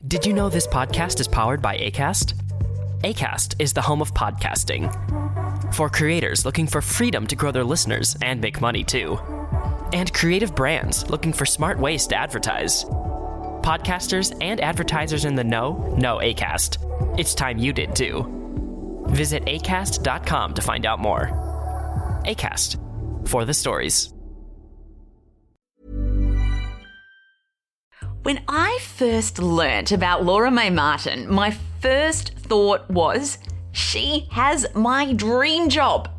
Did you know this podcast is powered by Acast? Acast is the home of podcasting. For creators looking for freedom to grow their listeners and make money too. And creative brands looking for smart ways to advertise. Podcasters and advertisers in the know Acast. It's time you did too. Visit acast.com to find out more. Acast, for the stories. When I first learnt about Laura Mae Martin, my first thought was, she has my dream job.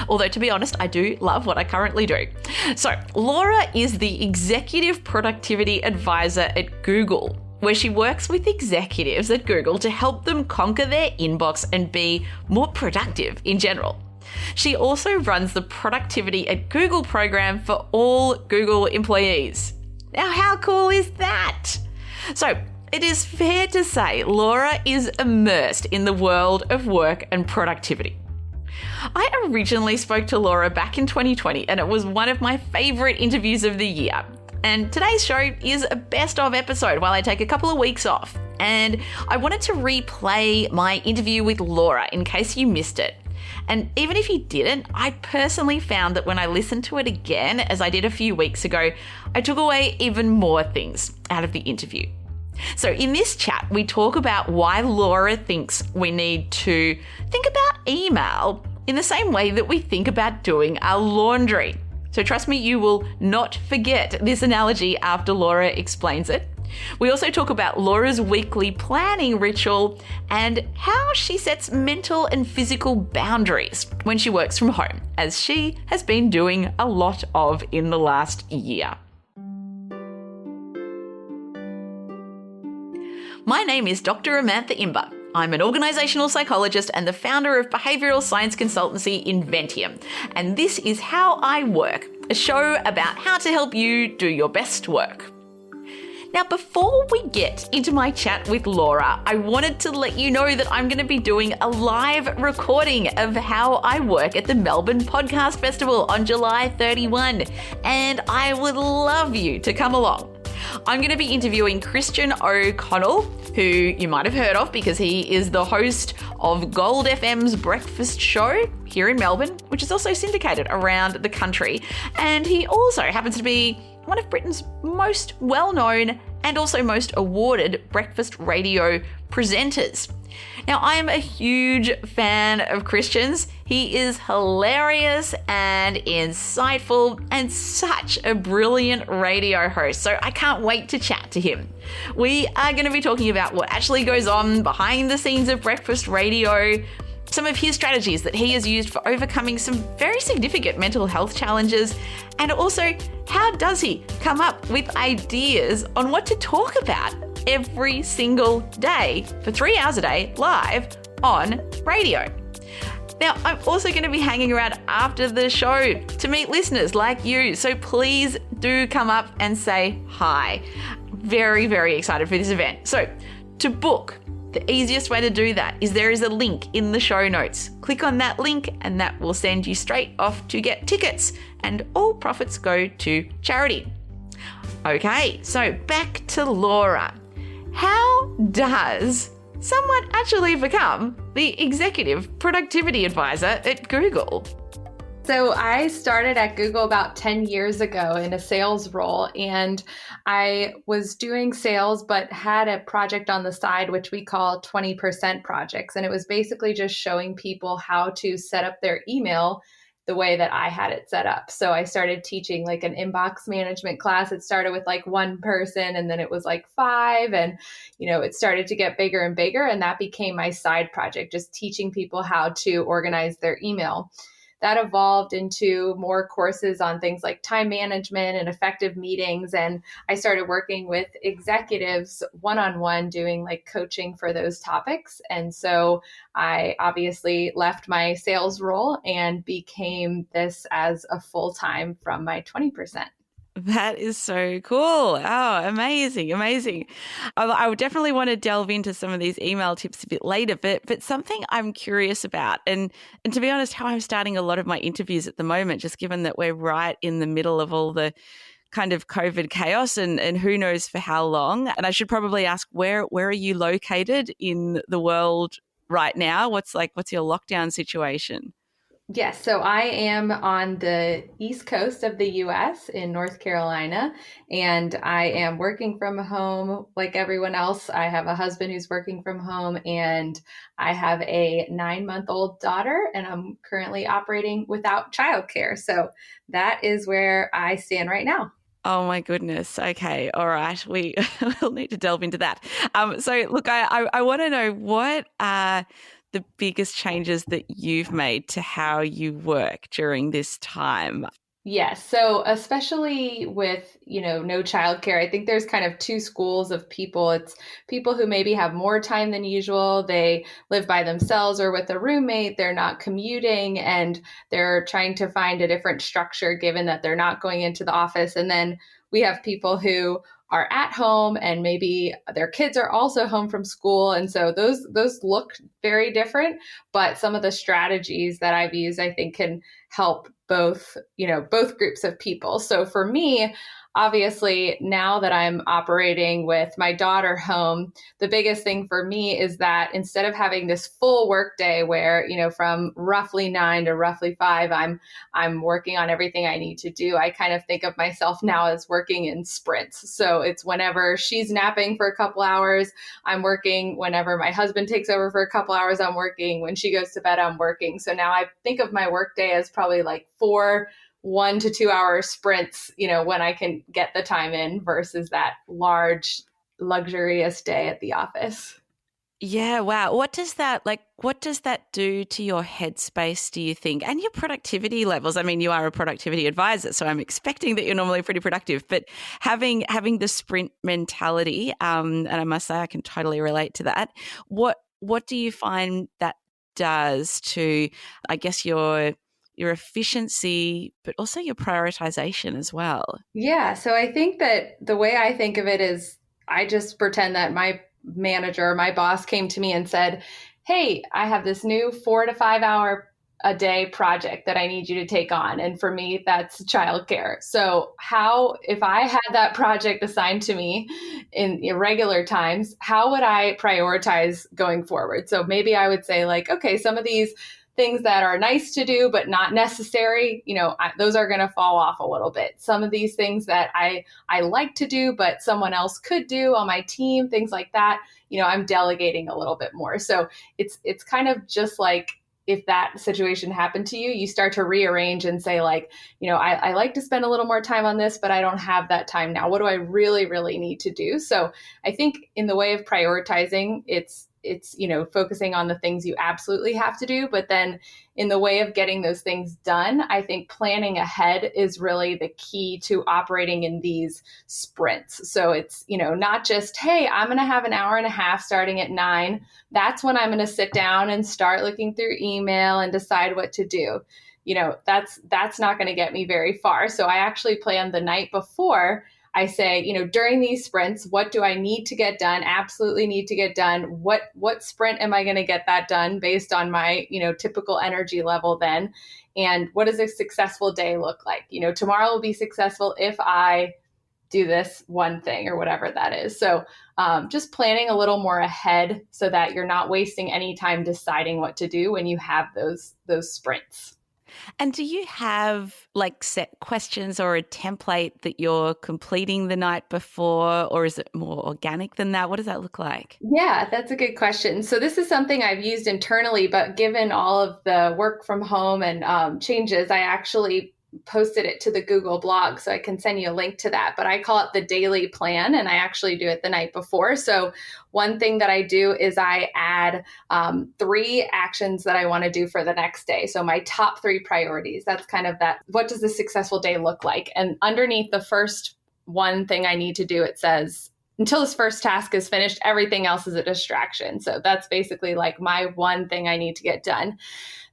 Although, to be honest, I do love what I currently do. So, Laura is the Executive Productivity Advisor at Google, where she works with executives at Google to help them conquer their inbox and be more productive in general. She also runs the Productivity at Google program for all Google employees. Now, how cool is that? So, it is fair to say Laura is immersed in the world of work and productivity. I originally spoke to Laura back in 2020, and it was one of my favourite interviews of the year. And today's show is a best of episode while I take a couple of weeks off. And I wanted to replay my interview with Laura in case you missed it. And even if you didn't, I personally found that when I listened to it again, as I did a few weeks ago, I took away even more things out of the interview. So in this chat, we talk about why Laura thinks we need to think about email in the same way that we think about doing our laundry. So trust me, you will not forget this analogy after Laura explains it. We also talk about Laura's weekly planning ritual and how she sets mental and physical boundaries when she works from home, as she has been doing a lot of in the last year. My name is Dr. Amantha Imber. I'm an organisational psychologist and the founder of behavioural science consultancy Inventium. And this is How I Work, a show about how to help you do your best work. Now, before we get into my chat with Laura, I wanted to let you know that I'm going to be doing a live recording of How I Work at the Melbourne Podcast Festival on July 31, and I would love you to come along. I'm going to be interviewing Christian O'Connell, who you might have heard of because he is the host of Gold FM's breakfast show here in Melbourne, which is also syndicated around the country. And he also happens to be one of Britain's most well-known and also most awarded breakfast radio presenters. Now, I am a huge fan of Christian's. He is hilarious and insightful and such a brilliant radio host, so I can't wait to chat to him. We are going to be talking about what actually goes on behind the scenes of breakfast radio, some of his strategies that he has used for overcoming some very significant mental health challenges, and also how does he come up with ideas on what to talk about every single day for 3 hours a day live on radio. Now, I'm also going to be hanging around after the show to meet listeners like you, so please do come up and say hi. Very, very excited for this event. So, to book, the easiest way to do that is there is a link in the show notes. Click on that link and that will send you straight off to get tickets, and all profits go to charity. Okay, so back to Laura. How does someone actually become the Executive Productivity Advisor at Google? So I started at Google about 10 years ago in a sales role, and I was doing sales but had a project on the side which we call 20% projects. And it was basically just showing people how to set up their email the way that I had it set up. So I started teaching like an inbox management class. It started with like one person and then it was like 5, and it started to get bigger and bigger, and that became my side project, just teaching people how to organize their email. That evolved into more courses on things like time management and effective meetings. And I started working with executives one-on-one doing like coaching for those topics. And so I obviously left my sales role and became this as a full-time from my 20%. That is so cool. Oh, amazing, amazing. I would definitely want to delve into some of these email tips a bit later, but something I'm curious about, and to be honest, how I'm starting a lot of my interviews at the moment, just given that we're right in the middle of all the kind of COVID chaos and who knows for how long. And I should probably ask, where are you located in the world right now? What's your lockdown situation? Yes, so I am on the East Coast of the US in North Carolina, and I am working from home like everyone else. I have a husband who's working from home, and I have a 9-month-old daughter, and I'm currently operating without childcare. So that is where I stand right now. Oh my goodness. Okay. All right. We'll need to delve into that. So look, I want to know, what are the biggest changes that you've made to how you work during this time? Yes. So especially with, no childcare, I think there's kind of two schools of people. It's people who maybe have more time than usual. They live by themselves or with a roommate. They're not commuting and they're trying to find a different structure given that they're not going into the office. And then we have people who are at home and maybe their kids are also home from school. And so those look very different, but some of the strategies that I've used, I think, can help both groups of people. So for me, obviously, now that I'm operating with my daughter home, the biggest thing for me is that instead of having this full work day where, from roughly 9 to roughly 5, I'm working on everything I need to do, I kind of think of myself now as working in sprints. So it's whenever she's napping for a couple hours, I'm working. Whenever my husband takes over for a couple hours, I'm working. When she goes to bed, I'm working. So now I think of my work day as probably like 4 1 to 2 hour sprints, when I can get the time in versus that large, luxurious day at the office. Yeah, wow. What does that do to your headspace, do you think? And your productivity levels? I mean, you are a productivity advisor, so I'm expecting that you're normally pretty productive, but having the sprint mentality, and I must say I can totally relate to that. What do you find that does to, I guess, your efficiency, but also your prioritization as well? Yeah. So I think that the way I think of it is I just pretend that my manager, my boss came to me and said, "Hey, I have this new 4 to 5 hour a day project that I need you to take on." And for me, that's childcare. So if I had that project assigned to me in irregular times, how would I prioritize going forward? So maybe I would say like, okay, some of these things that are nice to do, but not necessary, those are going to fall off a little bit. Some of these things that I like to do, but someone else could do on my team, things like that, I'm delegating a little bit more. So it's kind of just like, if that situation happened to you, you start to rearrange and say like, I like to spend a little more time on this, but I don't have that time now. What do I really, really need to do? So I think in the way of prioritizing, it's focusing on the things you absolutely have to do. But then in the way of getting those things done, I think planning ahead is really the key to operating in these sprints. So it's, not just, hey, I'm going to have an hour and a half starting at 9. That's when I'm going to sit down and start looking through email and decide what to do. That's not going to get me very far. So I actually plan the night before. I say, during these sprints, what do I need to get done? Absolutely need to get done. What sprint am I going to get that done based on my, typical energy level then? And what does a successful day look like? Tomorrow will be successful if I do this one thing or whatever that is. So just planning a little more ahead so that you're not wasting any time deciding what to do when you have those sprints. And do you have like set questions or a template that you're completing the night before, or is it more organic than that? What does that look like? Yeah, that's a good question. So this is something I've used internally, but given all of the work from home and changes, I actually posted it to the Google blog, so I can send you a link to that. But I call it the daily plan, and I actually do it the night before. So one thing that I do is I add 3 actions that I want to do for the next day. So my top 3 priorities, that's kind of that. What does a successful day look like? And underneath the first one thing I need to do, it says, until this first task is finished, everything else is a distraction. So that's basically like my one thing I need to get done.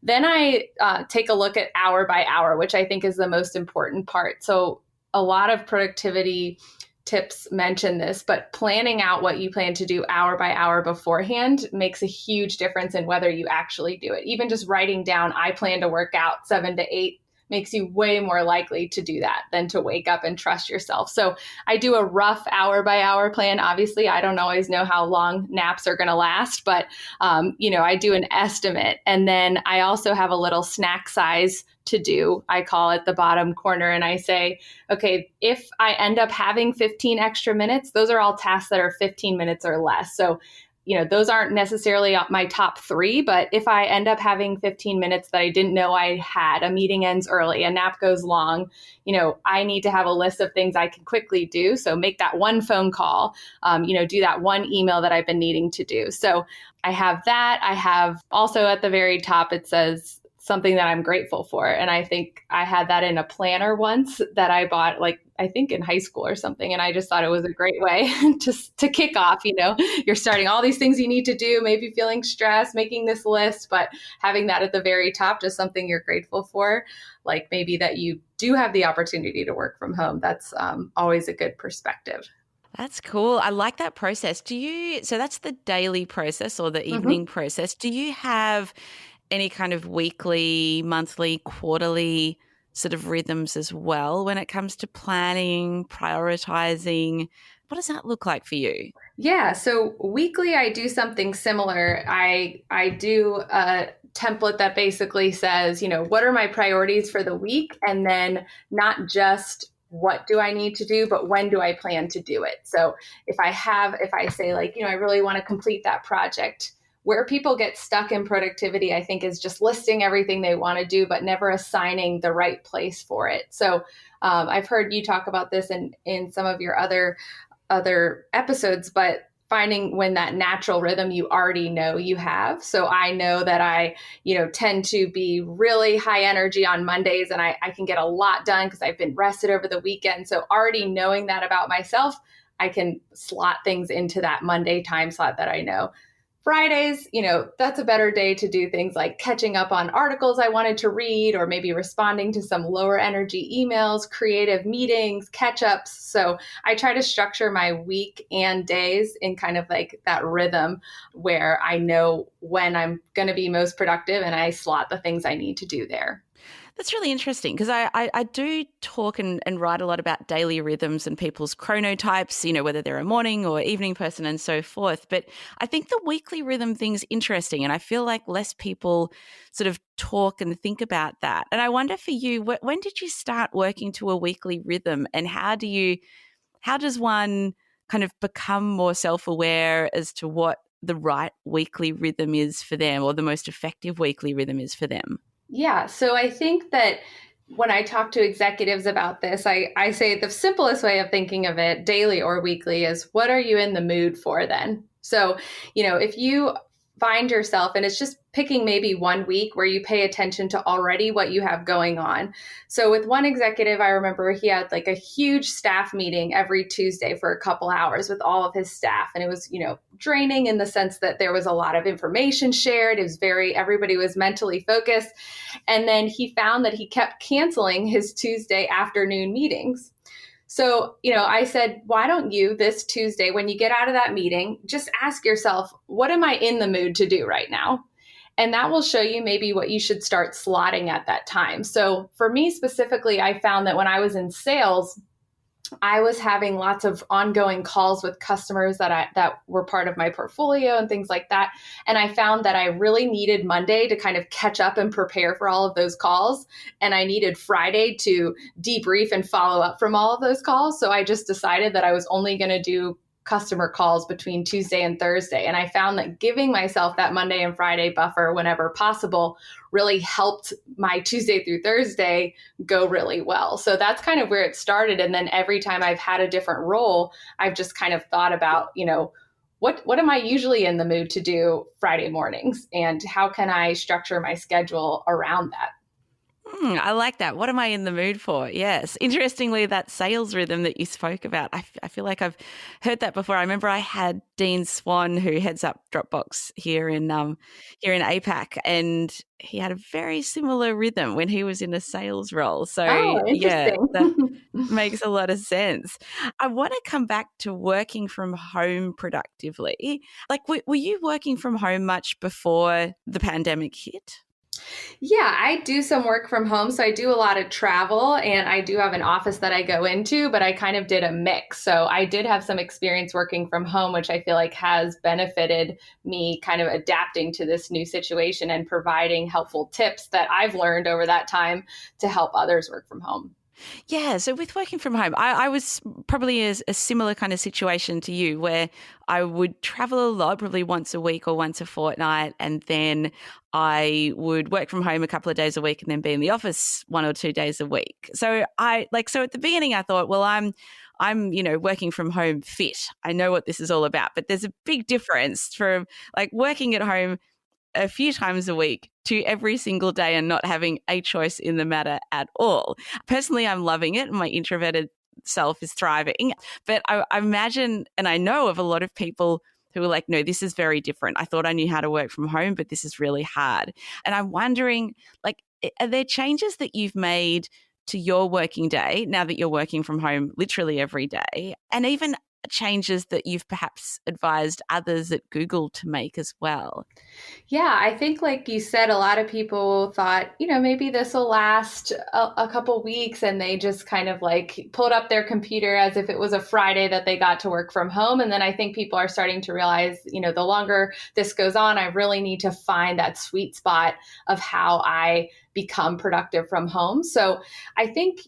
Then I take a look at hour by hour, which I think is the most important part. So a lot of productivity tips mention this, but planning out what you plan to do hour by hour beforehand makes a huge difference in whether you actually do it. Even just writing down, I plan to work out 7 to 8 makes you way more likely to do that than to wake up and trust yourself. So I do a rough hour by hour plan. Obviously, I don't always know how long naps are going to last, but I do an estimate. And then I also have a little snack size to do. I call it the bottom corner. And I say, okay, if I end up having 15 extra minutes, those are all tasks that are 15 minutes or less. So those aren't necessarily my top 3, but if I end up having 15 minutes that I didn't know I had, a meeting ends early, a nap goes long, I need to have a list of things I can quickly do. So make that one phone call, do that one email that I've been needing to do. So I have that. I have also at the very top, it says something that I'm grateful for. And I think I had that in a planner once that I bought, I think in high school or something. And I just thought it was a great way to kick off, you're starting all these things you need to do, maybe feeling stressed, making this list, but having that at the very top, just something you're grateful for, like maybe that you do have the opportunity to work from home. That's always a good perspective. That's cool. I like that process. So that's the daily process or the evening process. Do you have any kind of weekly, monthly, quarterly sort of rhythms as well when it comes to planning, prioritizing? What does that look like for you? Yeah. So weekly, I do something similar. I do a template that basically says, what are my priorities for the week? And then not just what do I need to do, but when do I plan to do it? So if I say I really want to complete that project, where people get stuck in productivity, I think, is just listing everything they want to do, but never assigning the right place for it. So I've heard you talk about this in some of your other episodes, but finding when that natural rhythm you already know you have. So I know that I, tend to be really high energy on Mondays, and I can get a lot done because I've been rested over the weekend. So already knowing that about myself, I can slot things into that Monday time slot that I know. Fridays, that's a better day to do things like catching up on articles I wanted to read, or maybe responding to some lower energy emails, creative meetings, catch-ups. So I try to structure my week and days in kind of like that rhythm where I know when I'm going to be most productive and I slot the things I need to do there. That's really interesting because I do talk and write a lot about daily rhythms and people's chronotypes, whether they're a morning or evening person and so forth. But I think the weekly rhythm thing's interesting, and I feel like less people sort of talk and think about that. And I wonder for you, when did you start working to a weekly rhythm, and how does one kind of become more self-aware as to what the right weekly rhythm is for them, or the most effective weekly rhythm is for them? Yeah. So I think that when I talk to executives about this, I say the simplest way of thinking of it, daily or weekly, is what are you in the mood for then? So, if you find yourself, and it's just picking maybe one week where you pay attention to already what you have going on. So with one executive, I remember he had like a huge staff meeting every Tuesday for a couple hours with all of his staff. And it was, draining in the sense that there was a lot of information shared. It was everybody was mentally focused. And then he found that he kept canceling his Tuesday afternoon meetings. So, I said, why don't you this Tuesday, when you get out of that meeting, just ask yourself, what am I in the mood to do right now? And that will show you maybe what you should start slotting at that time. So for me specifically, I found that when I was in sales, I was having lots of ongoing calls with customers that were part of my portfolio and things like that. And I found that I really needed Monday to kind of catch up and prepare for all of those calls. And I needed Friday to debrief and follow up from all of those calls. So I just decided that I was only going to do customer calls between Tuesday and Thursday. And I found that giving myself that Monday and Friday buffer whenever possible really helped my Tuesday through Thursday go really well. So that's kind of where it started. And then every time I've had a different role, I've just kind of thought about, what am I usually in the mood to do Friday mornings, and how can I structure my schedule around that? I like that. What am I in the mood for? Yes. Interestingly, that sales rhythm that you spoke about, I feel like I've heard that before. I remember I had Dean Swan, who heads up Dropbox here in APAC, and he had a very similar rhythm when he was in a sales role. So yeah, that makes a lot of sense. I want to come back to working from home productively. Like, were you working from home much before the pandemic hit? Yeah, I do some work from home. So I do a lot of travel and I do have an office that I go into, but I kind of did a mix. So I did have some experience working from home, which I feel like has benefited me kind of adapting to this new situation and providing helpful tips that I've learned over that time to help others work from home. Yeah, so with working from home, I was probably a similar kind of situation to you where I would travel a lot, probably once a week or once a fortnight, and then I would work from home a couple of days a week and then be in the office 1 or 2 days a week. So at the beginning I thought, well, I'm working from home fit. I know what this is all about, but there's a big difference from like working at home a few times a week to every single day and not having a choice in the matter at all. Personally, I'm loving it. My introverted self is thriving. But I imagine, and I know of a lot of people who are like, no, this is very different. I thought I knew how to work from home, but this is really hard. And I'm wondering, like, are there changes that you've made to your working day now that you're working from home literally every day? And even changes that you've perhaps advised others at Google to make as well? Yeah, I think like you said, a lot of people thought, maybe this will last a couple weeks, and they just kind of like pulled up their computer as if it was a Friday that they got to work from home. And then I think people are starting to realize, the longer this goes on, I really need to find that sweet spot of how I become productive from home. So I think,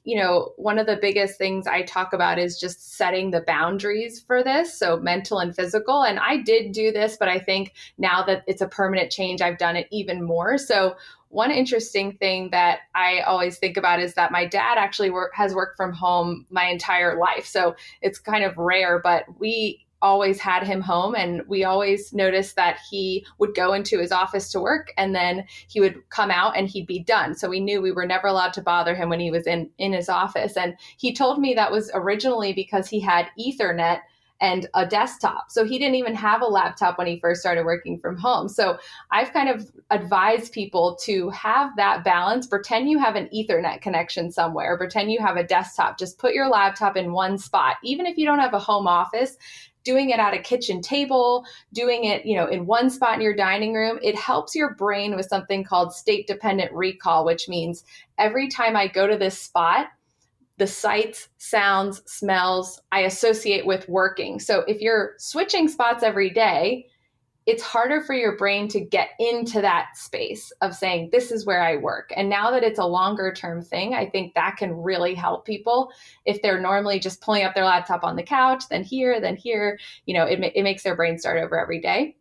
one of the biggest things I talk about is just setting the boundaries for this. So mental and physical. And I did do this, but I think now that it's a permanent change, I've done it even more. So one interesting thing that I always think about is that my dad actually has worked from home my entire life. So it's kind of rare, but we always had him home, and we always noticed that he would go into his office to work and then he would come out and he'd be done. So we knew we were never allowed to bother him when he was in his office. And he told me that was originally because he had Ethernet and a desktop. So he didn't even have a laptop when he first started working from home. So I've kind of advised people to have that balance. Pretend you have an Ethernet connection somewhere, pretend you have a desktop, just put your laptop in one spot. Even if you don't have a home office, doing it at a kitchen table, doing it, in one spot in your dining room, it helps your brain with something called state dependent recall, which means every time I go to this spot, the sights, sounds, smells I associate with working. So if you're switching spots every day, it's harder for your brain to get into that space of saying, this is where I work. And now that it's a longer term thing, I think that can really help people. If they're normally just pulling up their laptop on the couch, then here, it makes their brain start over every day.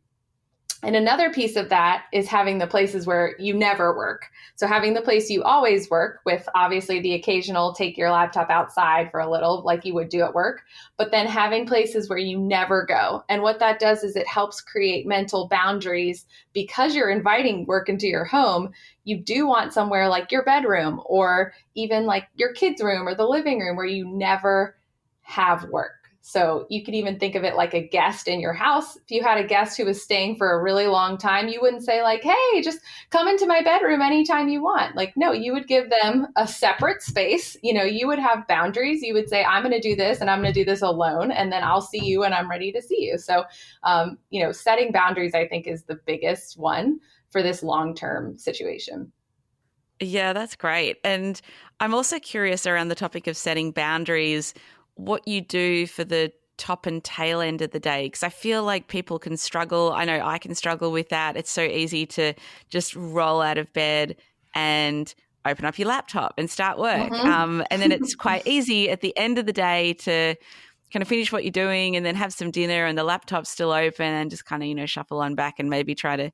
And another piece of that is having the places where you never work. So having the place you always work with, obviously the occasional take your laptop outside for a little like you would do at work, but then having places where you never go. And what that does is it helps create mental boundaries. Because you're inviting work into your home, you do want somewhere like your bedroom or even like your kids' room or the living room where you never have work. So you could even think of it like a guest in your house. If you had a guest who was staying for a really long time, you wouldn't say like, hey, just come into my bedroom anytime you want. Like, no, you would give them a separate space. You would have boundaries. You would say, I'm going to do this and I'm going to do this alone. And then I'll see you when I'm ready to see you. So, setting boundaries, I think, is the biggest one for this long-term situation. Yeah, that's great. And I'm also curious around the topic of setting boundaries, what you do for the top and tail end of the day, because I feel like people can struggle. I know I can struggle with that. It's so easy to just roll out of bed and open up your laptop and start work. Mm-hmm. And then it's quite easy at the end of the day to kind of finish what you're doing and then have some dinner and the laptop's still open and just kind of, shuffle on back and maybe try to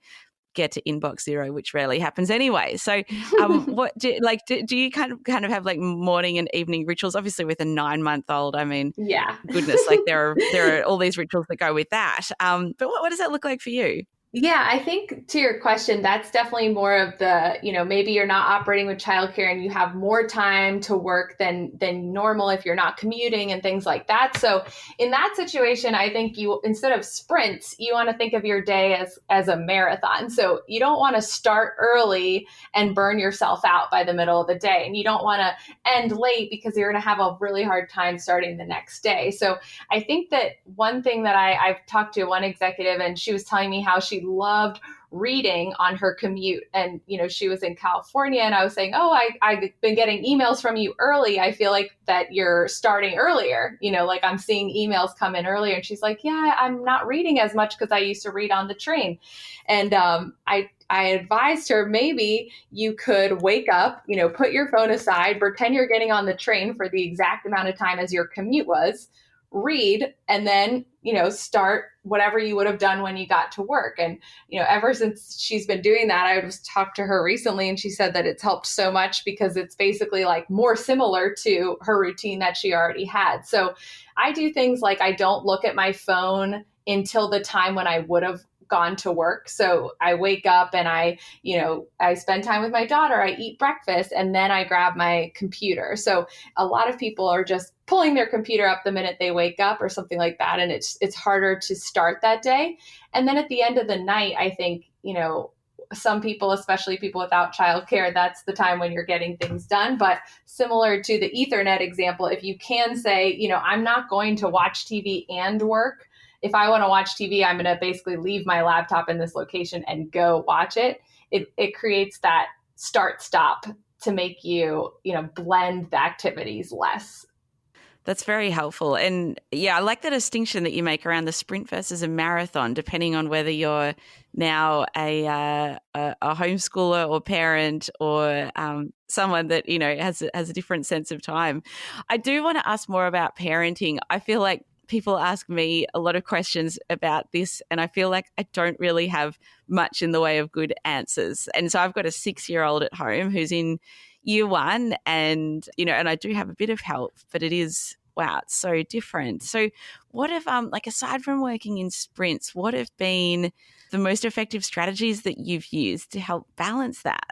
get to inbox zero, which rarely happens anyway. So what do you kind of have like morning and evening rituals? Obviously with a 9-month-old, I mean, Yeah. goodness, like there are all these rituals that go with that. But what does that look like for you? Yeah, I think to your question, that's definitely more of the, maybe you're not operating with childcare and you have more time to work than normal if you're not commuting and things like that. So in that situation, I think you, instead of sprints, you want to think of your day as a marathon. So you don't want to start early and burn yourself out by the middle of the day. And you don't want to end late because you're going to have a really hard time starting the next day. So I think that one thing that I've talked to one executive and she was telling me how she she loved reading on her commute. And, she was in California, and I was saying, oh, I've been getting emails from you early. I feel like that you're starting earlier, like I'm seeing emails come in earlier. And she's like, yeah, I'm not reading as much because I used to read on the train. And I advised her, maybe you could wake up, put your phone aside, pretend you're getting on the train for the exact amount of time as your commute was, read, and then, start whatever you would have done when you got to work. And, ever since she's been doing that, I was talked to her recently, and she said that it's helped so much because it's basically like more similar to her routine that she already had. So I do things like I don't look at my phone until the time when I would have gone to work. So I wake up and I spend time with my daughter, I eat breakfast, and then I grab my computer. So a lot of people are just pulling their computer up the minute they wake up or something like that. And it's harder to start that day. And then at the end of the night, I think, some people, especially people without childcare, that's the time when you're getting things done. But similar to the Ethernet example, if you can say, I'm not going to watch TV and work. If I want to watch TV, I'm going to basically leave my laptop in this location and go watch it. It creates that start-stop to make you, blend the activities less. That's very helpful. And yeah, I like the distinction that you make around the sprint versus a marathon, depending on whether you're now a homeschooler or parent or someone that, has a different sense of time. I do want to ask more about parenting. I feel like people ask me a lot of questions about this, and I feel like I don't really have much in the way of good answers. And so I've got a 6-year-old at home who's in year one, and, and I do have a bit of help, but it is, wow, it's so different. So what have, aside from working in sprints, what have been the most effective strategies that you've used to help balance that?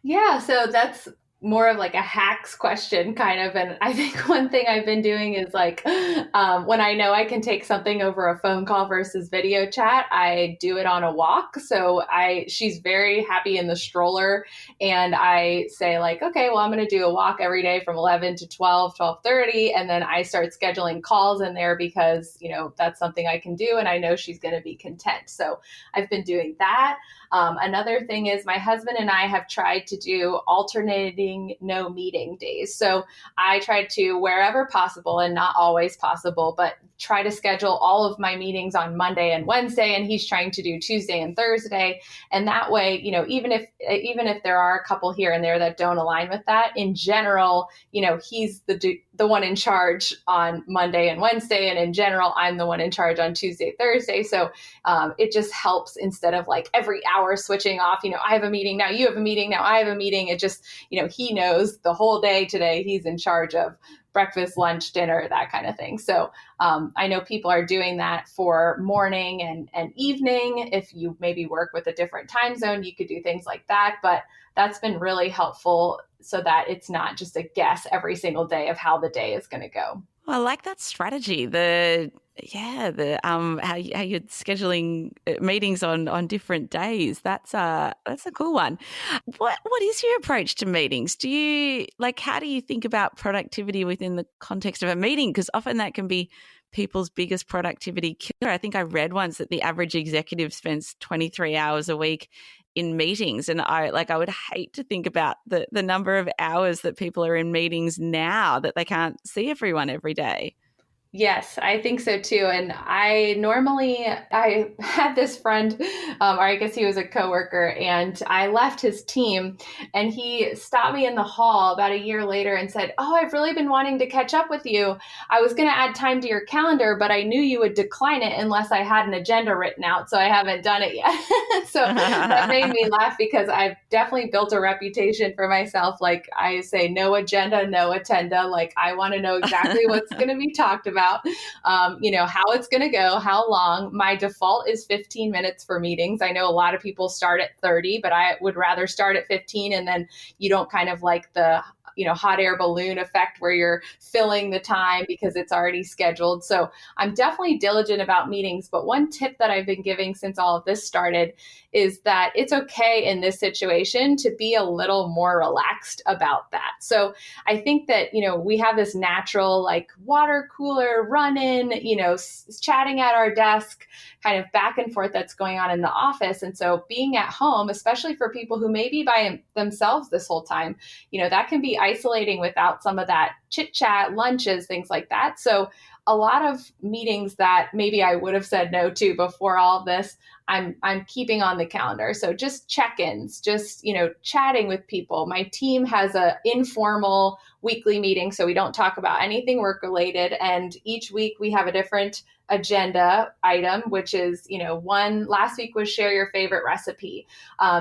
Yeah, so that's more of like a hacks question kind of. And I think one thing I've been doing is like, when I know I can take something over a phone call versus video chat, I do it on a walk. So she's very happy in the stroller, and I say like, okay, well, I'm going to do a walk every day from 11 to 12:30. And then I start scheduling calls in there because, that's something I can do. And I know she's going to be content. So I've been doing that. Another thing is my husband and I have tried to do alternating no meeting days. So I try to, wherever possible and not always possible, but try to schedule all of my meetings on Monday and Wednesday, and he's trying to do Tuesday and Thursday. And that way, even if there are a couple here and there that don't align with that, in general, he's the one in charge on Monday and Wednesday, and in general, I'm the one in charge on Tuesday, Thursday. So it just helps, instead of like every hour switching off, I have a meeting now, you have a meeting now, I have a meeting. It just, he knows the whole day today he's in charge of breakfast, lunch, dinner, that kind of thing. So I know people are doing that for morning and evening. If you maybe work with a different time zone, you could do things like that. But that's been really helpful so that it's not just a guess every single day of how the day is going to go. Well, I like that strategy. How you're scheduling meetings on different days. That's a cool one. What is your approach to meetings? How do you think about productivity within the context of a meeting? Because often that can be people's biggest productivity killer. I think I read once that the average executive spends 23 hours a week in meetings. And I would hate to think about the number of hours that people are in meetings now that they can't see everyone every day. Yes, I think so too. And I had this friend, or I guess he was a coworker, and I left his team, and he stopped me in the hall about a year later and said, "Oh, I've really been wanting to catch up with you. I was going to add time to your calendar, but I knew you would decline it unless I had an agenda written out. So I haven't done it yet." So that made me laugh, because I've definitely built a reputation for myself. Like I say, no agenda, no attenda. Like I want to know exactly what's going to be talked about. How it's going to go, how long. My default is 15 minutes for meetings. I know a lot of people start at 30, but I would rather start at 15, and then you don't kind of like the hot air balloon effect where you're filling the time because it's already scheduled. So I'm definitely diligent about meetings. But one tip that I've been giving since all of this started is that it's okay in this situation to be a little more relaxed about that. So I think that, we have this natural like water cooler run in, chatting at our desk, kind of back and forth that's going on in the office. And so being at home, especially for people who may be by themselves this whole time, that can be isolating without some of that chit chat, lunches, things like that. So a lot of meetings that maybe I would have said no to before all of this, I'm keeping on the calendar. So just check-ins, just, chatting with people. My team has a informal weekly meeting, so we don't talk about anything work related. And each week we have a different agenda item, which is, one last week was share your favorite recipe.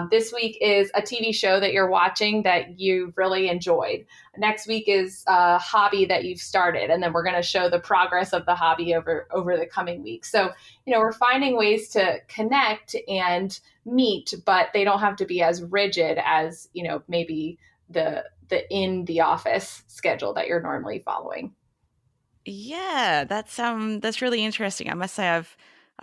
This week is a TV show that you're watching that you've really enjoyed. Next week is a hobby that you've started, and then we're going to show the progress of the hobby over the coming weeks. So, we're finding ways to connect and meet, but they don't have to be as rigid as, maybe the in the office schedule that you're normally following. Yeah, that's really interesting. I must say I've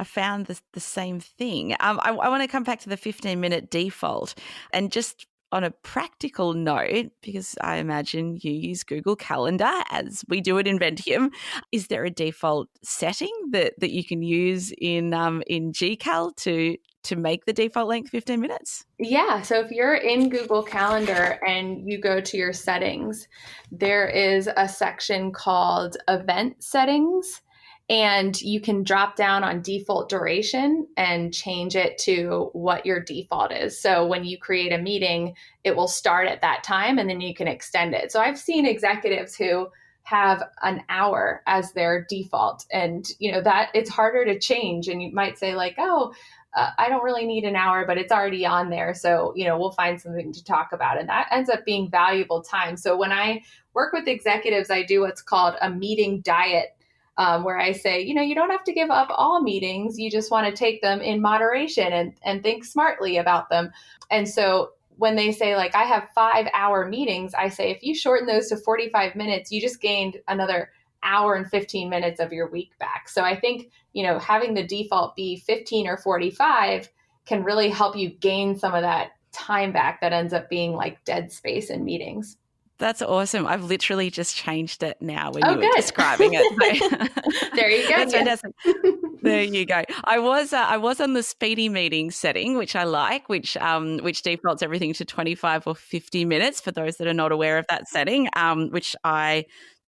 found the same thing. I want to come back to the 15-minute default, and just on a practical note, because I imagine you use Google Calendar as we do at Inventium, is there a default setting that you can use in GCal to make the default length 15 minutes? Yeah. So if you're in Google Calendar and you go to your settings, there is a section called Event Settings, and you can drop down on default duration and change it to what your default is. So when you create a meeting, it will start at that time and then you can extend it. So I've seen executives who have an hour as their default, and that it's harder to change. And you might say like, I don't really need an hour, but it's already on there. So, we'll find something to talk about. And that ends up being valuable time. So when I work with executives, I do what's called a meeting diet, where I say, you don't have to give up all meetings. You just want to take them in moderation and think smartly about them. And so when they say like, I have 5-hour meetings, I say, if you shorten those to 45 minutes, you just gained another hour and 15 minutes of your week back. So I think, having the default be 15 or 45 can really help you gain some of that time back that ends up being like dead space in meetings. That's awesome. I've literally just changed it now when you good. were describing it. There you go. That's fantastic. There you go. I was on the speedy meeting setting, which I like, which defaults everything to 25 or 50 minutes for those that are not aware of that setting, which I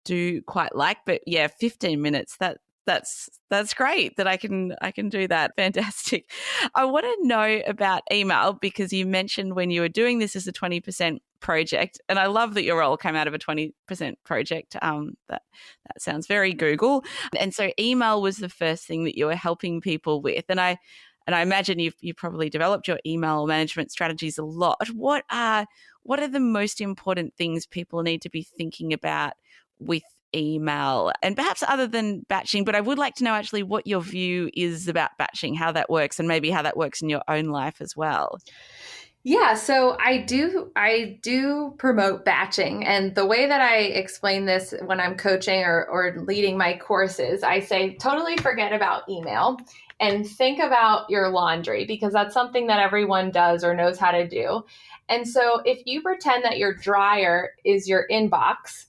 do quite like. But yeah, 15 minutes, that's great that I can do that. Fantastic. I want to know about email, because you mentioned when you were doing this as a 20% project, and I love that your role came out of a 20% project. That sounds very Google. And so email was the first thing that you were helping people with. And I imagine you probably developed your email management strategies a lot. What are the most important things people need to be thinking about with email, and perhaps other than batching? But I would like to know actually what your view is about batching, how that works, and maybe how that works in your own life as well. Yeah, so I do promote batching. And the way that I explain this when I'm coaching or leading my courses, I say totally forget about email and think about your laundry, because that's something that everyone does or knows how to do. And so if you pretend that your dryer is your inbox,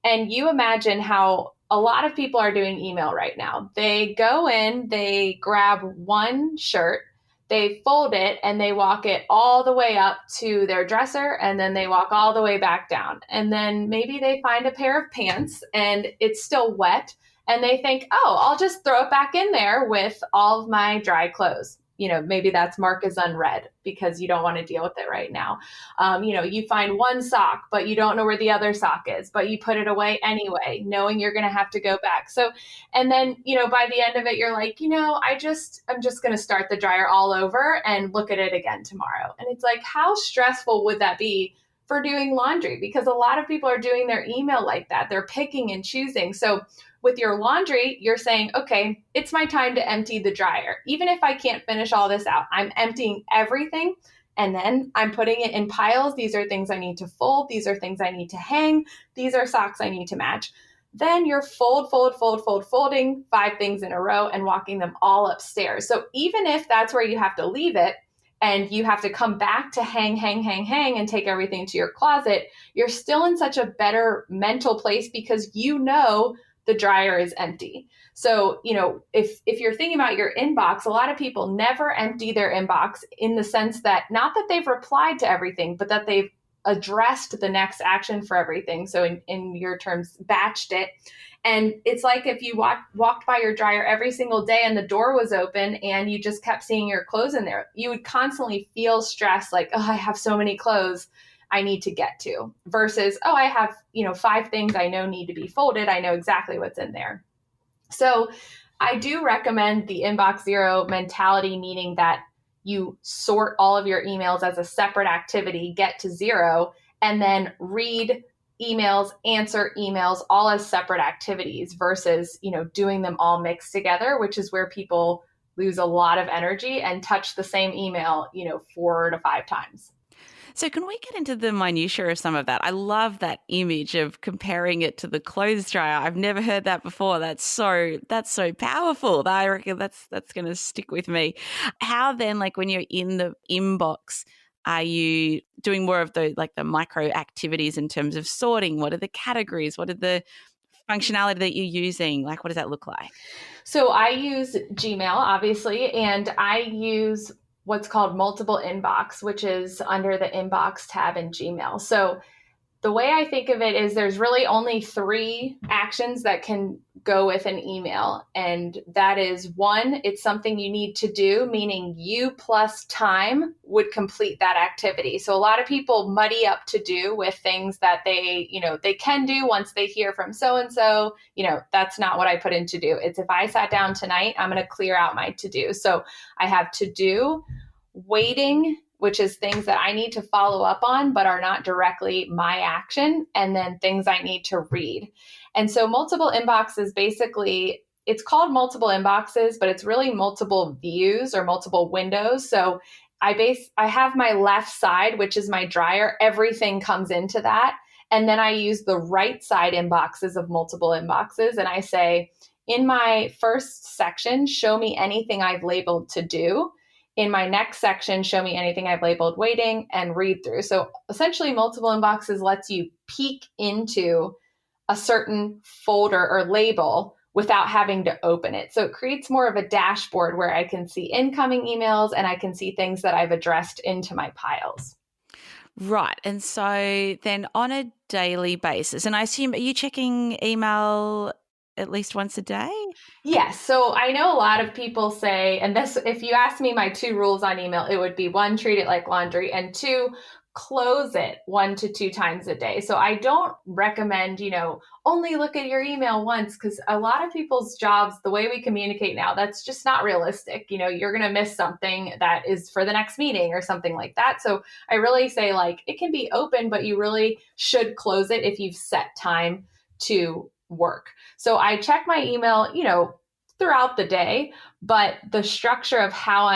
and you imagine how a lot of people are doing email right now. They go in, they grab one shirt, they fold it, and they walk it all the way up to their dresser, and then they walk all the way back down. And then maybe they find a pair of pants and it's still wet, and they think, I'll just throw it back in there with all of my dry clothes. Maybe that's marked as unread because you don't want to deal with it right now. You find one sock, but you don't know where the other sock is, but you put it away anyway, knowing you're going to have to go back. So, and then, by the end of it, you're like, I'm just going to start the dryer all over and look at it again tomorrow. And it's like, how stressful would that be for doing laundry? Because a lot of people are doing their email like that. They're picking and choosing. So with your laundry, you're saying, okay, it's my time to empty the dryer. Even if I can't finish all this out, I'm emptying everything. And then I'm putting it in piles. These are things I need to fold. These are things I need to hang. These are socks I need to match. Then you're folding 5 things in a row and walking them all upstairs. So even if that's where you have to leave it and you have to come back to hang and take everything to your closet, you're still in such a better mental place because you know the dryer is empty. So, if you're thinking about your inbox, a lot of people never empty their inbox in the sense that not that they've replied to everything, but that they've addressed the next action for everything. So in your terms, batched it. And it's like if you walked by your dryer every single day and the door was open and you just kept seeing your clothes in there, you would constantly feel stressed, like, oh, I have so many clothes I need to get to, versus, oh, I have, 5 things I know need to be folded. I know exactly what's in there. So I do recommend the inbox zero mentality, meaning that you sort all of your emails as a separate activity, get to 0, and then read emails, answer emails, all as separate activities versus, doing them all mixed together, which is where people lose a lot of energy and touch the same email, 4 to 5 times. So can we get into the minutiae of some of that? I love that image of comparing it to the clothes dryer. I've never heard that before. That's so powerful. I reckon that's going to stick with me. How then, like when you're in the inbox, are you doing more of the micro activities in terms of sorting? What are the categories? What are the functionality that you're using? Like, what does that look like? So I use Gmail, obviously, and I use what's called multiple inbox, which is under the inbox tab in Gmail. So the way I think of it is there's really only 3 actions that can go with an email. And that is 1, it's something you need to do, meaning you plus time would complete that activity. So a lot of people muddy up to do with things that they can do once they hear from so-and-so. That's not what I put in to do. It's if I sat down tonight, I'm going to clear out my to do. So I have to do, waiting, which is things that I need to follow up on, but are not directly my action, and then things I need to read. And so multiple inboxes, basically, it's called multiple inboxes, but it's really multiple views or multiple windows. So I have my left side, which is my dryer. Everything comes into that. And then I use the right side inboxes of multiple inboxes. And I say, in my first section, show me anything I've labeled to do. In my next section, show me anything I've labeled waiting, and read through. So essentially, multiple inboxes lets you peek into a certain folder or label without having to open it. So it creates more of a dashboard where I can see incoming emails and I can see things that I've addressed into my piles. Right. And so then on a daily basis, and I assume, are you checking email at least once a day? Yes. So I know a lot of people say, and this, if you ask me my 2 rules on email, it would be 1, treat it like laundry, and 2, close it 1 to 2 times a day. So I don't recommend, only look at your email once, because a lot of people's jobs, the way we communicate now, that's just not realistic. You're going to miss something that is for the next meeting or something like that. So I really say, it can be open, but you really should close it if you've set time to work. So I check my email, throughout the day, but the structure of how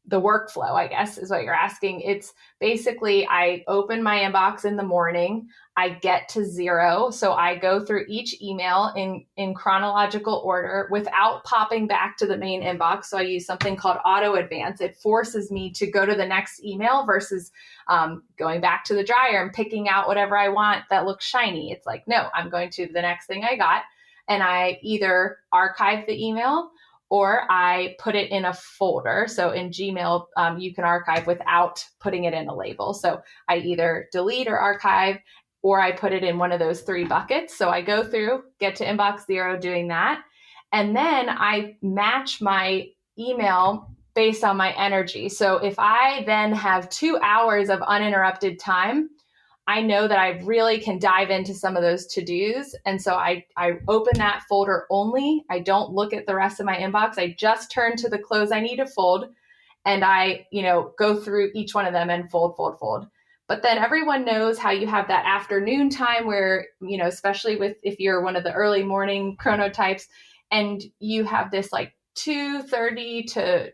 the workflow, I guess, is what you're asking. It's basically, I open my inbox in the morning, I get to 0. So I go through each email in chronological order without popping back to the main inbox. So I use something called auto advance. It forces me to go to the next email versus going back to the dryer and picking out whatever I want that looks shiny. It's like, no, I'm going to the next thing I got. And I either archive the email or I put it in a folder. So in Gmail, you can archive without putting it in a label. So I either delete or archive, or I put it in one of those 3 buckets. So I go through, get to inbox 0 doing that. And then I match my email based on my energy. So if I then have 2 hours of uninterrupted time, I know that I really can dive into some of those to-dos. And so I open that folder only. I don't look at the rest of my inbox. I just turn to the clothes I need to fold. And I, go through each one of them and fold. But then everyone knows how you have that afternoon time where, especially if you're one of the early morning chronotypes, and you have this 2:30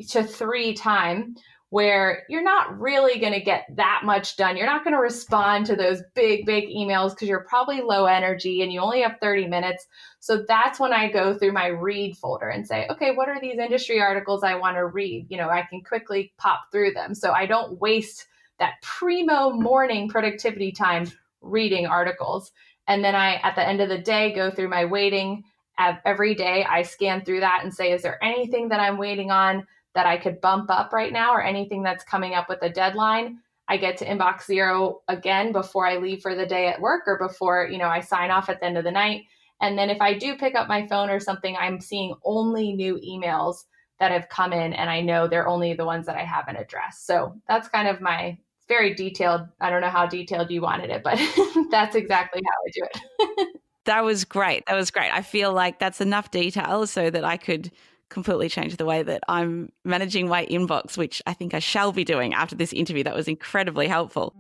to 3 time where you're not really going to get that much done. You're not going to respond to those big emails because you're probably low energy and you only have 30 minutes. So that's when I go through my read folder and say, okay, what are these industry articles I want to read? I can quickly pop through them. So I don't waste that primo morning productivity time reading articles. And then I, at the end of the day, go through my waiting. Every day I scan through that and say, is there anything that I'm waiting on that I could bump up right now, or anything that's coming up with a deadline? I get to inbox zero again before I leave for the day at work, or before, I sign off at the end of the night. And then if I do pick up my phone or something, I'm seeing only new emails that have come in, and I know they're only the ones that I haven't addressed. So that's kind of my very detailed. I don't know how detailed you wanted it, but that's exactly how I do it. That was great. I feel like that's enough detail so that I could completely change the way that I'm managing my inbox, which I think I shall be doing after this interview. That was incredibly helpful.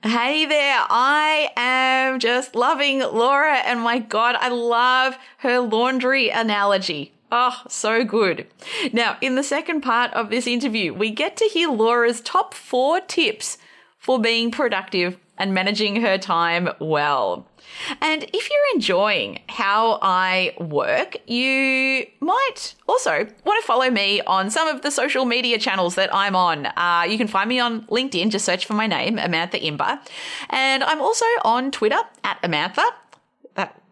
Hey there, I am just loving Laura, and my God, I love her laundry analogy. Oh, so good. Now, in the second part of this interview, we get to hear Laura's top 4 tips for being productive and managing her time well. And if you're enjoying how I work, you might also want to follow me on some of the social media channels that I'm on. You can find me on LinkedIn, just search for my name, Amantha Imber. And I'm also on Twitter at Amantha,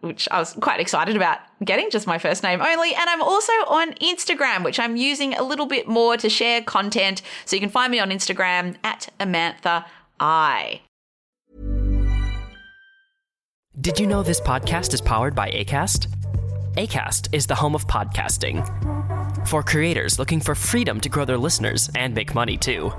which I was quite excited about getting, just my first name only. And I'm also on Instagram, which I'm using a little bit more to share content. So you can find me on Instagram at Amantha I. Did you know this podcast is powered by Acast? Acast is the home of podcasting. For creators looking for freedom to grow their listeners and make money too.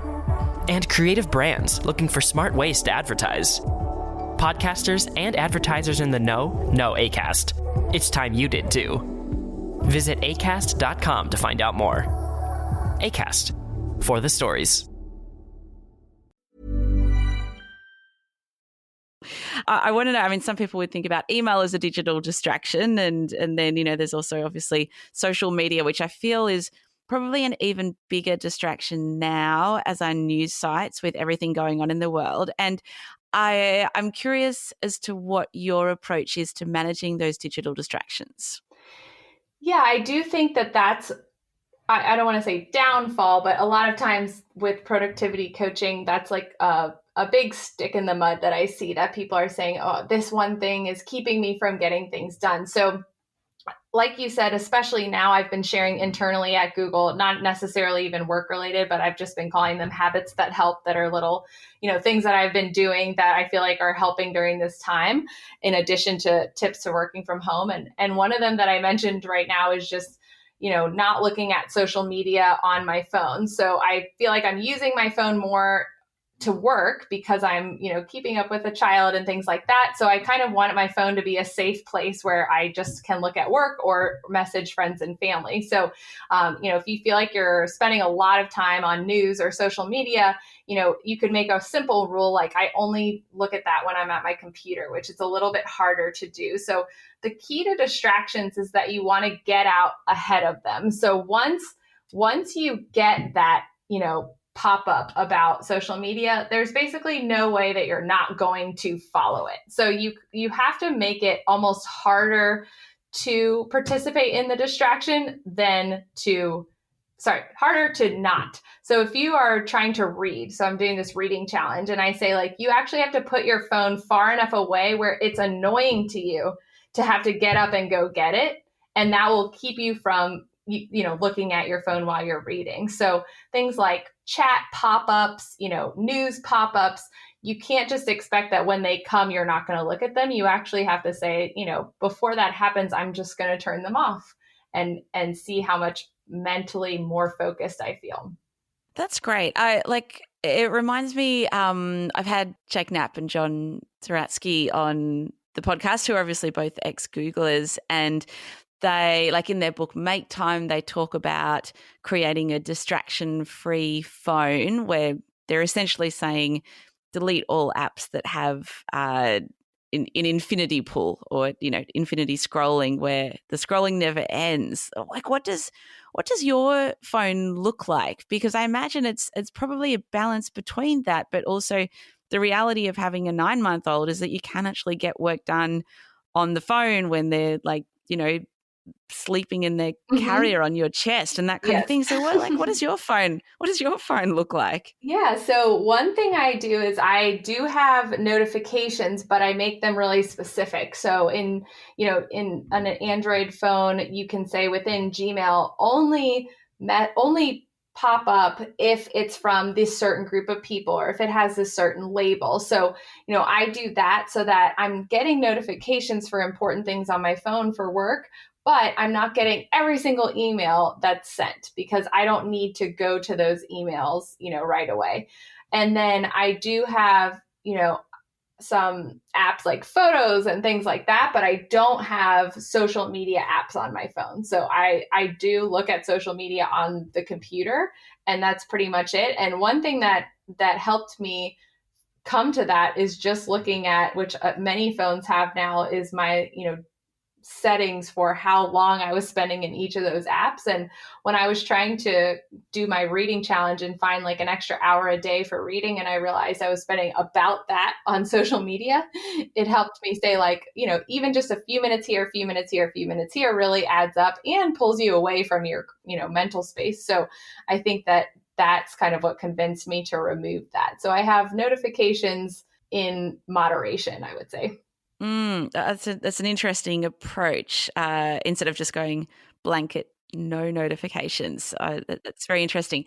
And creative brands looking for smart ways to advertise. Podcasters and advertisers in the know Acast. It's time you did too. Visit acast.com to find out more. Acast, for the stories. I want to know, some people would think about email as a digital distraction, and then, there's also obviously social media, which I feel is probably an even bigger distraction now as our news sites with everything going on in the world. And I'm curious as to what your approach is to managing those digital distractions. Yeah, I do think that's, I don't want to say downfall, but a lot of times with productivity coaching, that's like a big stick in the mud that I see, that people are saying, oh, this one thing is keeping me from getting things done. So like you said, especially now, I've been sharing internally at Google, not necessarily even work related, but I've just been calling them habits that help, that are little, things that I've been doing that I feel like are helping during this time, in addition to tips to working from home. And one of them that I mentioned right now is just, not looking at social media on my phone. So I feel like I'm using my phone more to work because I'm, keeping up with a child and things like that. So I kind of want my phone to be a safe place where I just can look at work or message friends and family. So, if you feel like you're spending a lot of time on news or social media, you could make a simple rule, like I only look at that when I'm at my computer, which is a little bit harder to do. So the key to distractions is that you want to get out ahead of them. So once you get that, pop up about social media, there's basically no way that you're not going to follow it. So you have to make it almost harder to participate in the distraction harder to not. So if you are trying to read, so I'm doing this reading challenge, and I say, like, you actually have to put your phone far enough away where it's annoying to you to have to get up and go get it. And that will keep you from, looking at your phone while you're reading. So things like chat pop-ups, news pop-ups, you can't just expect that when they come, you're not going to look at them. You actually have to say, before that happens, I'm just going to turn them off and see how much mentally more focused I feel. That's great. It reminds me, I've had Jake Knapp and John Zeratsky on the podcast, who are obviously both ex-Googlers, and they, like in their book Make Time, they talk about creating a distraction-free phone, where they're essentially saying delete all apps that have in infinity pool, or infinity scrolling, where the scrolling never ends. Like, what does your phone look like? Because I imagine it's probably a balance between that, but also the reality of having a 9-month-old is that you can actually get work done on the phone when they're like, sleeping in their carrier on your chest and that kind of thing. So what does your phone look like? Yeah, so one thing I do is I do have notifications, but I make them really specific. So in an Android phone, you can say within Gmail only pop up if it's from this certain group of people, or if it has this certain label. So, I do that so that I'm getting notifications for important things on my phone for work, but I'm not getting every single email that's sent, because I don't need to go to those emails, right away. And then I do have, some apps like photos and things like that, but I don't have social media apps on my phone. So I do look at social media on the computer, and that's pretty much it. And one thing that helped me come to that is just looking at, which many phones have now, is my, settings for how long I was spending in each of those apps. And when I was trying to do my reading challenge and find like an extra hour a day for reading, and I realized I was spending about that on social media, it helped me stay like, even just a few minutes here, a few minutes here, a few minutes here really adds up and pulls you away from your, mental space. So I think that that's kind of what convinced me to remove that. So I have notifications in moderation, I would say. That's an interesting approach. Instead of just going blanket, no notifications. That's very interesting.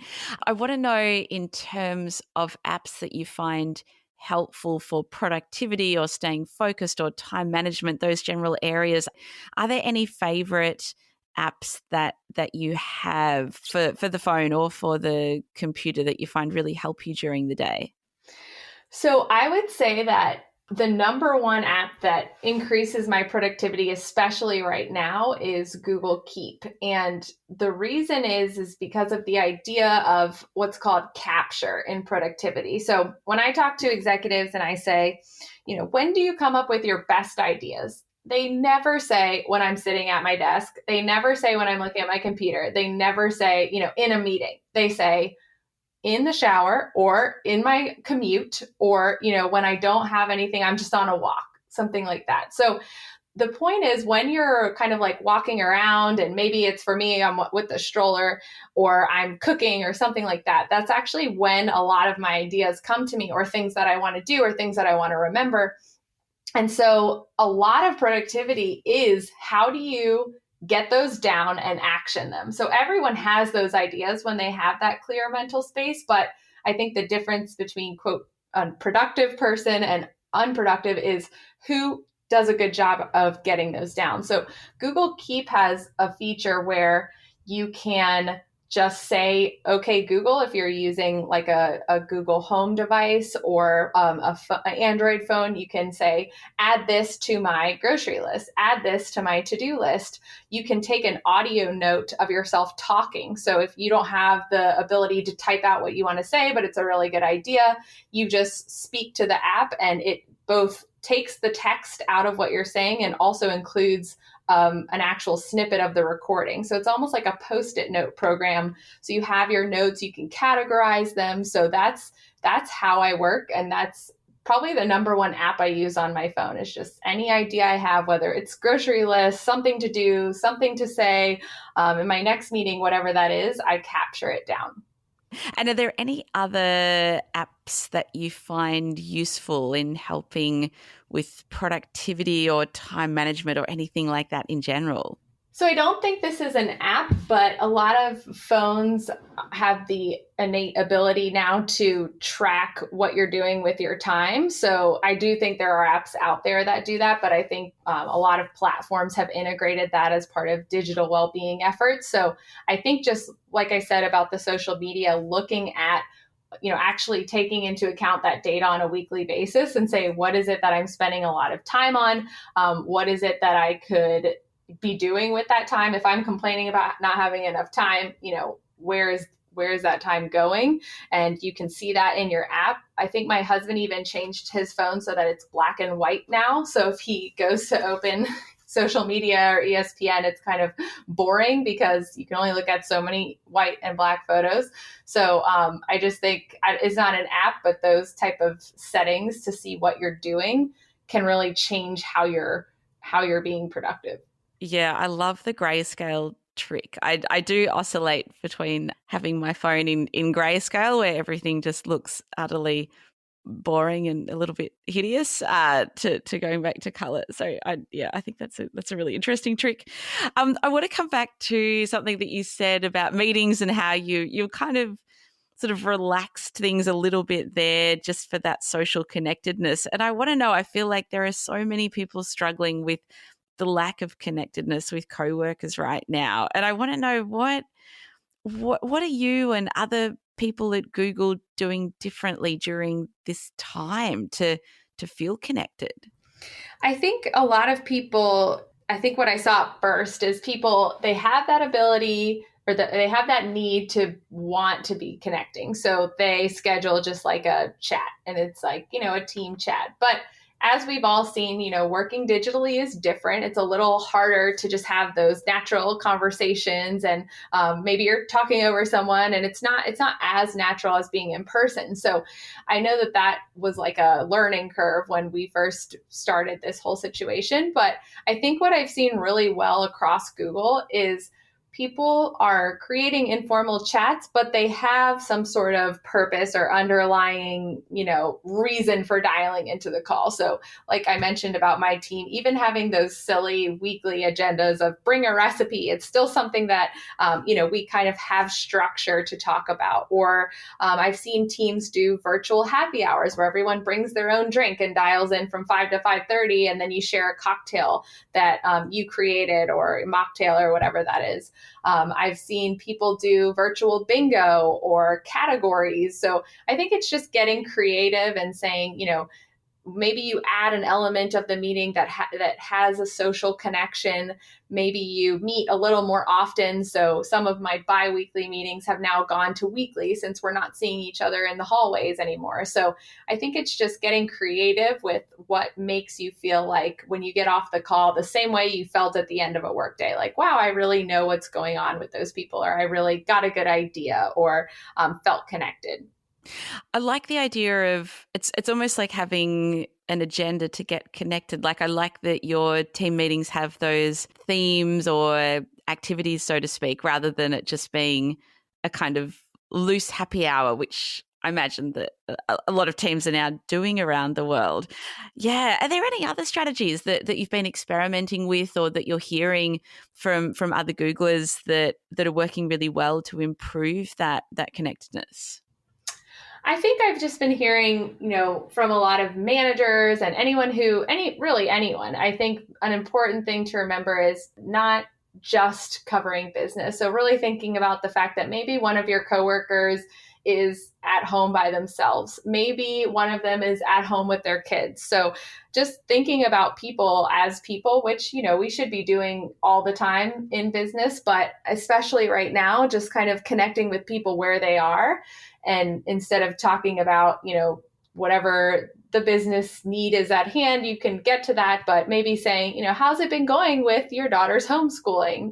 I want to know, in terms of apps that you find helpful for productivity or staying focused or time management, those general areas, are there any favorite apps that you have for the phone or for the computer that you find really help you during the day? So I would say that the number one app that increases my productivity, especially right now, is Google Keep. And the reason is because of the idea of what's called capture in productivity. So when I talk to executives and I say, when do you come up with your best ideas? They never say when I'm sitting at my desk. They never say when I'm looking at my computer. They never say, in a meeting. They say, in the shower, or in my commute, or, when I don't have anything, I'm just on a walk, something like that. So the point is, when you're kind of like walking around, and maybe it's, for me, I'm with the stroller, or I'm cooking or something like that, that's actually when a lot of my ideas come to me, or things that I want to do, or things that I want to remember. And so a lot of productivity is, how do you get those down and action them? So everyone has those ideas when they have that clear mental space. But I think the difference between, quote, a productive person and unproductive is who does a good job of getting those down. So Google Keep has a feature where you can just say, okay, Google, if you're using like a Google Home device, or an Android phone, you can say, add this to my grocery list, add this to my to-do list. You can take an audio note of yourself talking. So if you don't have the ability to type out what you want to say, but it's a really good idea, you just speak to the app, and it both takes the text out of what you're saying and also includes an actual snippet of the recording. So it's almost like a Post-it note program. So you have your notes, you can categorize them. So that's how I work. And that's probably the number one app I use on my phone, is just any idea I have, whether it's grocery list, something to do, something to say, in my next meeting, whatever that is, I capture it down. And are there any other apps that you find useful in helping with productivity or time management, or anything like that in general? So I don't think this is an app, but a lot of phones have the innate ability now to track what you're doing with your time. So I do think there are apps out there that do that, but I think a lot of platforms have integrated that as part of digital well-being efforts. So I think, just like I said about the social media, looking at, actually taking into account that data on a weekly basis and say, what is it that I'm spending a lot of time on? What is it that I could be doing with that time? If I'm complaining about not having enough time, where where's that time going? And you can see that in your app. I think my husband even changed his phone so that it's black and white now. So if he goes to open social media or ESPN, it's kind of boring because you can only look at so many white and black photos. So I just think it's not an app, but those type of settings to see what you're doing can really change how you're being productive. Yeah, I love the grayscale trick. I do oscillate between having my phone in grayscale where everything just looks utterly boring and a little bit hideous to going back to color. So I think that's a really interesting trick. I want to come back to something that you said about meetings and how you kind of sort of relaxed things a little bit there just for that social connectedness. And I want to know, I feel like there are so many people struggling with the lack of connectedness with coworkers right now. And I want to know what are you and other people at Google doing differently during this time to feel connected? I think a lot of people, I think what I saw first is people, they have that ability or they have that need to want to be connecting. So they schedule just like a chat and it's like, a team chat. But as we've all seen, working digitally is different. It's a little harder to just have those natural conversations, and maybe you're talking over someone, and it's not as natural as being in person. So I know that was like a learning curve when we first started this whole situation. But I think what I've seen really well across Google is people are creating informal chats, but they have some sort of purpose or underlying, reason for dialing into the call. So like I mentioned about my team, even having those silly weekly agendas of bring a recipe, it's still something that, we kind of have structure to talk about. Or I've seen teams do virtual happy hours where everyone brings their own drink and dials in from 5 to 5:30, and then you share a cocktail that you created or a mocktail or whatever that is. I've seen people do virtual bingo or categories. So I think it's just getting creative and saying, maybe you add an element of the meeting that has a social connection. Maybe you meet a little more often. So some of my bi-weekly meetings have now gone to weekly since we're not seeing each other in the hallways anymore. So I think it's just getting creative with what makes you feel like when you get off the call, the same way you felt at the end of a workday, like, wow, I really know what's going on with those people, or I really got a good idea, or felt connected. I like the idea of it's almost like having an agenda to get connected. Like I like that your team meetings have those themes or activities, so to speak, rather than it just being a kind of loose happy hour, which I imagine that a lot of teams are now doing around the world. Yeah. Are there any other strategies that you've been experimenting with or that you're hearing from other Googlers that are working really well to improve that connectedness? I think I've just been hearing, from a lot of managers and anyone. I think an important thing to remember is not just covering business. So really thinking about the fact that maybe one of your coworkers is at home by themselves. Maybe one of them is at home with their kids. So just thinking about people as people, which, we should be doing all the time in business, but especially right now, just kind of connecting with people where they are. And instead of talking about, whatever the business need is at hand, you can get to that, but maybe saying, how's it been going with your daughter's homeschooling?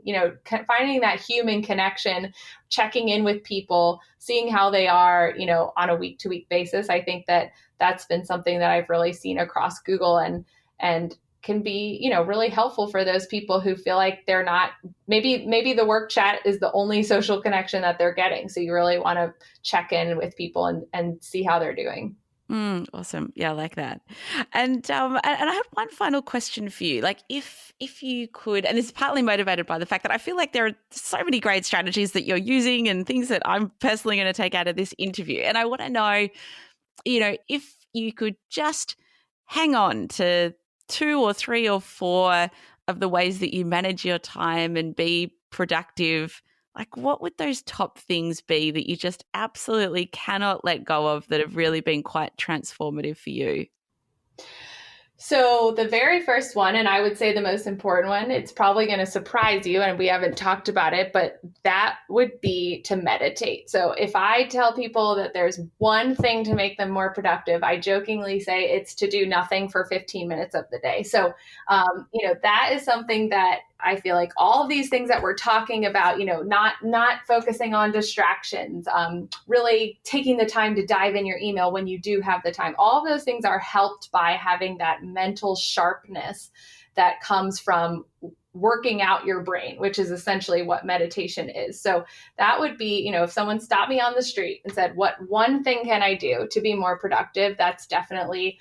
Finding that human connection, checking in with people, seeing how they are, on a week-to-week basis. I think that that's been something that I've really seen across Google and can be, really helpful for those people who feel like they're not, maybe the work chat is the only social connection that they're getting. So you really want to check in with people and see how they're doing. Awesome. Yeah, I like that. And I have one final question for you. Like if you could, and it's partly motivated by the fact that I feel like there are so many great strategies that you're using and things that I'm personally going to take out of this interview. And I want to know, if you could just hang on to 2 or 3 or 4 of the ways that you manage your time and be productive, like what would those top things be that you just absolutely cannot let go of that have really been quite transformative for you? So the very first one, and I would say the most important one, it's probably going to surprise you, and we haven't talked about it, but that would be to meditate. So if I tell people that there's one thing to make them more productive, I jokingly say it's to do nothing for 15 minutes of the day. So, that is something that I feel like all of these things that we're talking about, not focusing on distractions, really taking the time to dive in your email when you do have the time. All of those things are helped by having that mental sharpness that comes from working out your brain, which is essentially what meditation is. So that would be, if someone stopped me on the street and said, what one thing can I do to be more productive? That's definitely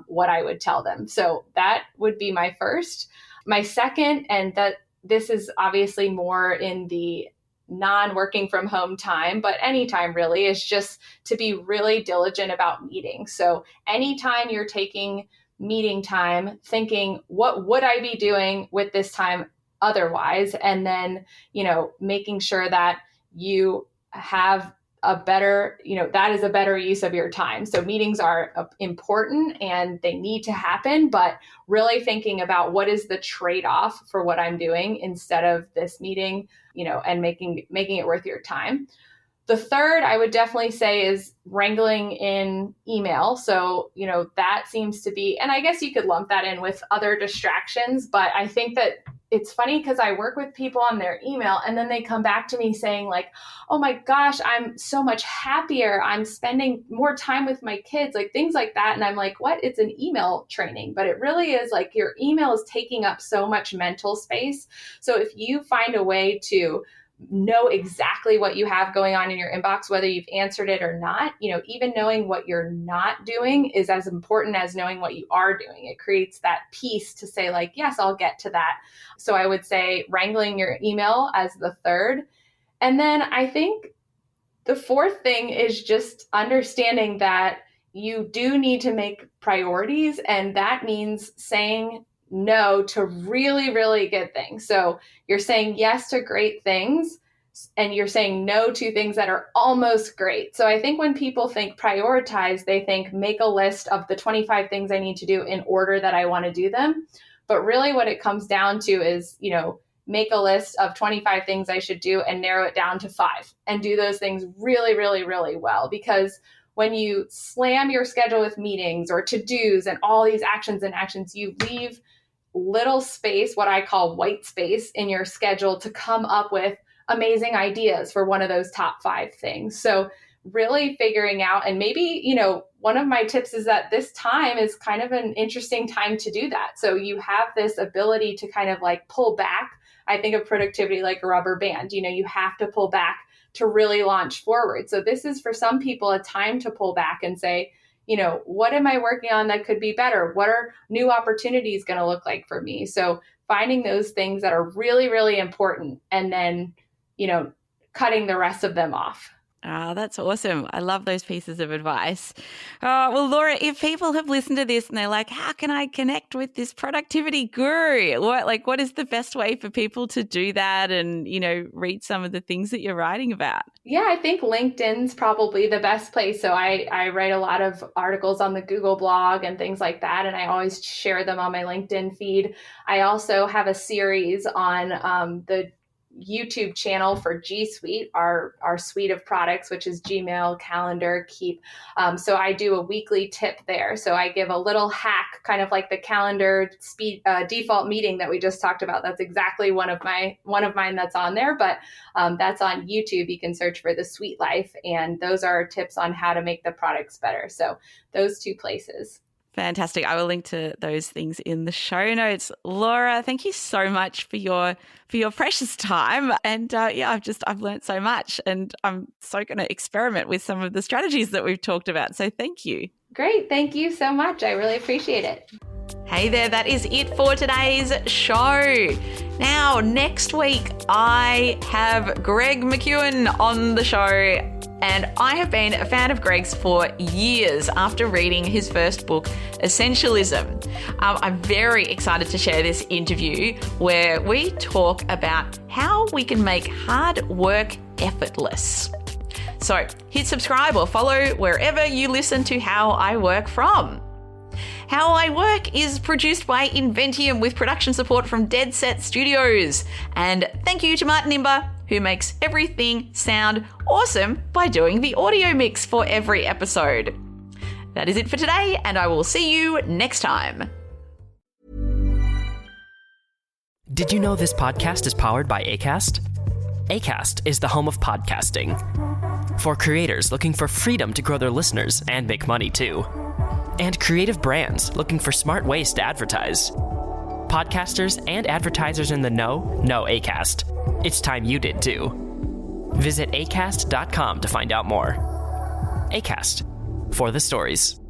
what I would tell them. So that would be my first. My second, and that this is obviously more in the non-working from home time, but anytime really, is just to be really diligent about meetings. So anytime you're taking meeting time, thinking, what would I be doing with this time otherwise? And then, making sure that you have a better, that is a better use of your time. So meetings are important and they need to happen, but really thinking about what is the trade-off for what I'm doing instead of this meeting, and making it worth your time. The third, I would definitely say, is wrangling in email. So, that seems to be, and I guess you could lump that in with other distractions, but I think that it's funny because I work with people on their email and then they come back to me saying like, oh my gosh, I'm so much happier. I'm spending more time with my kids, like things like that. And I'm like, what? It's an email training, but it really is like your email is taking up so much mental space. So if you find a way to know exactly what you have going on in your inbox, whether you've answered it or not, even knowing what you're not doing is as important as knowing what you are doing. It creates that peace to say like, yes, I'll get to that. So I would say wrangling your email as the third. And then I think the fourth thing is just understanding that you do need to make priorities. And that means saying no to really, really good things. So you're saying yes to great things and you're saying no to things that are almost great. So I think when people think prioritize, they think make a list of the 25 things I need to do in order that I want to do them. But really what it comes down to is, make a list of 25 things I should do and narrow it down to 5 and do those things really, really, really well. Because when you slam your schedule with meetings or to-dos and all these actions, you leave little space, what I call white space in your schedule to come up with amazing ideas for one of those top 5 things. So really figuring out, and maybe, one of my tips is that this time is kind of an interesting time to do that. So you have this ability to kind of like pull back. I think of productivity like a rubber band, you have to pull back to really launch forward. So this is for some people a time to pull back and say, what am I working on that could be better? What are new opportunities going to look like for me? So finding those things that are really, really important and then, cutting the rest of them off. Oh, that's awesome. I love those pieces of advice. Well, Laura, if people have listened to this and they're like, how can I connect with this productivity guru? What is the best way for people to do that and, read some of the things that you're writing about? Yeah, I think LinkedIn's probably the best place. So I write a lot of articles on the Google blog and things like that, and I always share them on my LinkedIn feed. I also have a series on the YouTube channel for G Suite, our suite of products, which is Gmail, Calendar, Keep. So I do a weekly tip there. So I give a little hack, kind of like the Calendar default meeting that we just talked about. That's exactly one of mine that's on there, but that's on YouTube. You can search for The Sweet Life, and those are tips on how to make the products better. So those 2 places. Fantastic. I will link to those things in the show notes. Laura, thank you so much for your precious time. And I've learned so much, and I'm so going to experiment with some of the strategies that we've talked about. So thank you. Great. Thank you so much. I really appreciate it. Hey there, that is it for today's show. Now, next week, I have Greg McEwen on the show. And I have been a fan of Greg's for years after reading his first book, Essentialism. I'm very excited to share this interview where we talk about how we can make hard work effortless. So hit subscribe or follow wherever you listen to How I Work from. How I Work is produced by Inventium with production support from Dead Set Studios. And thank you to Martin Imber, who makes everything sound awesome by doing the audio mix for every episode. That is it for today, and I will see you next time. Did you know this podcast is powered by Acast? Acast is the home of podcasting. For creators looking for freedom to grow their listeners and make money too. And creative brands looking for smart ways to advertise. Podcasters and advertisers in the know Acast. It's time you did too. Visit acast.com to find out more. Acast, for the stories.